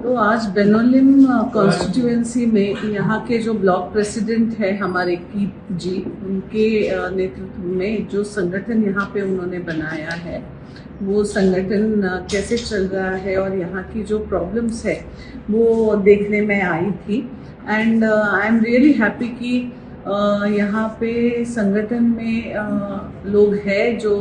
तो आज बेनोलिम कॉन्स्टिट्यूएंसी में यहाँ के जो ब्लॉक प्रेसिडेंट है हमारे कीप जी, उनके नेतृत्व में जो संगठन यहाँ पे उन्होंने बनाया है, वो संगठन कैसे चल रहा है और यहाँ की जो प्रॉब्लम्स है वो देखने में आई थी। And I am really happy कि यहाँ पे संगठन में लोग हैं जो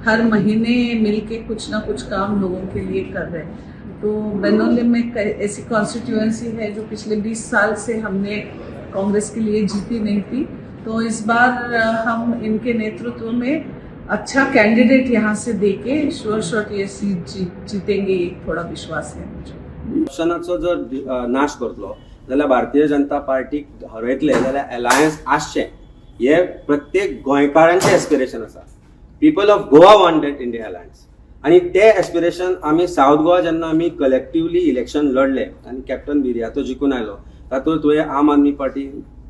हर महीने मिलके कुछ ना कुछ काम लोगों के लिए कर रहे हैं। तो बेनोलिम में ऐसी कॉन्स्टिट्यूएंसी है जो पिछले 20 साल से हमने कांग्रेस के लिए जीती नहीं थी, तो इस बार हम इनके नेतृत्व में अच्छा कैंडिडेट यहाँ से देके श्योर ये सीट जीतेंगे, एक थोड़ा विश्वास है मुझे। ऑप्शनाचो जर नाश करतलो जाल्यार भारतीय जनता पार्टीक हरयतले जाल्यार अलायन्स आसचें हे प्रत्येक गोंयकारांचें एस्पिरेशन आसा। People of Goa wanted India alliance आणि ते एस्पिरेशन आमी साऊथ गोवा जेन्ना आमी कलेक्टिवली इलेक्शन लढले आणि कॅप्टन बिर्यातो जिखून आयलो, तातूंत तुवें आम आदमी पार्टी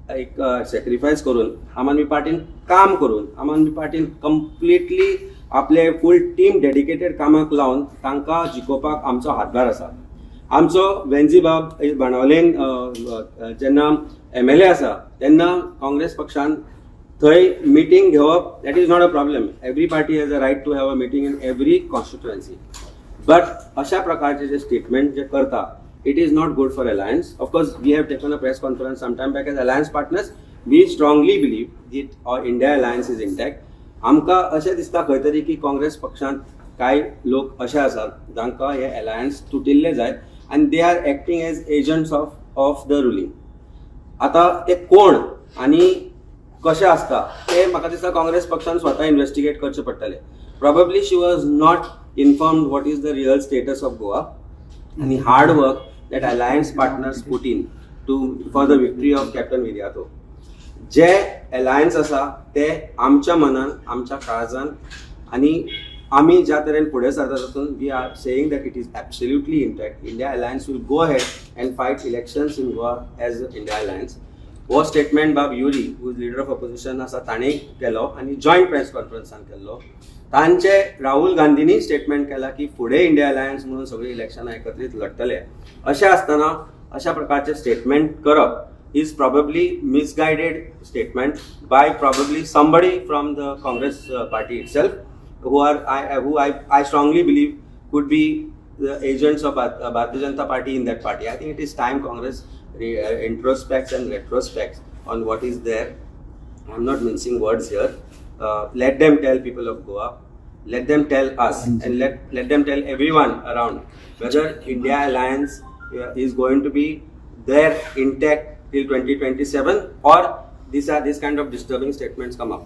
एक सॅक्रिफायस करून आम आदमी पार्टीन काम करून आम आदमी पार्टीन कंप्लिटली आपले फूल टीम डेडिकेटेड कामाक लावन तांकां जिखोवपाक आमचो हातभार आसा। आमचो वेंजीबाब बाणावलेन जेन्ना MLA आसा तेन्ना काँग्रेस पक्षान थंय मिटींग घेवप that is not a problem. Every party has a right to have a meeting in every constituency, but अशा प्रकारचे जे स्टेटमेंट जे करता it is not good for alliance. Of course, we have taken a press conference some time back as alliance partners. We strongly believe that our India alliance is intact. आमकां अशें दिसता खंय तरी की काँग्रेस पक्षांत कांय लोक अशे आसात जांकां हे अलायन्स तुटिल्ले जाय आनी they are acting as agents of the ruling. आतां ते कोण आनी कशें आसता ते म्हाका दिसता काँग्रेस पक्षान स्वता इन्व्हेस्टिगेट करचें पडटलें। Probably she was not informed what is the real status of Goa and the hard work that alliance partners put in for the victory of Captain Viriato. जे अलायन्स आसा ते आमच्या मनान आमच्या काळजान आनी आमी ज्या तरेन फुडें सरता तातूंत we are saying that it is absolutely intact. India alliance will go ahead and fight elections in Goa as India alliance. हो स्टेटमेंट बाब Yuri who is leader of opposition आसा ताणें केलो आनी जॉयंट प्रेस कॉन्फरन्सान केल्लो। तांचे राहुल गांधीनी स्टेटमेंट केला की फुडें इंडिया अलायन्स म्हणून सगळी इलेक्शनां एकत्रीत लढतले। अशें आसतना अशा प्रकारचे स्टेटमेंट करप is probably misguided statement by probably somebody from the Congress party itself who I strongly believe could be the agents of Bharatiya Janata Party in that party. I think it is time Congress introspects and retrospects on what is there. I'm not mincing words here. Let them tell people of Goa, let them tell us, and let them tell everyone around whether India Alliance is going to be there intact till 2027 or these kind of disturbing statements come up.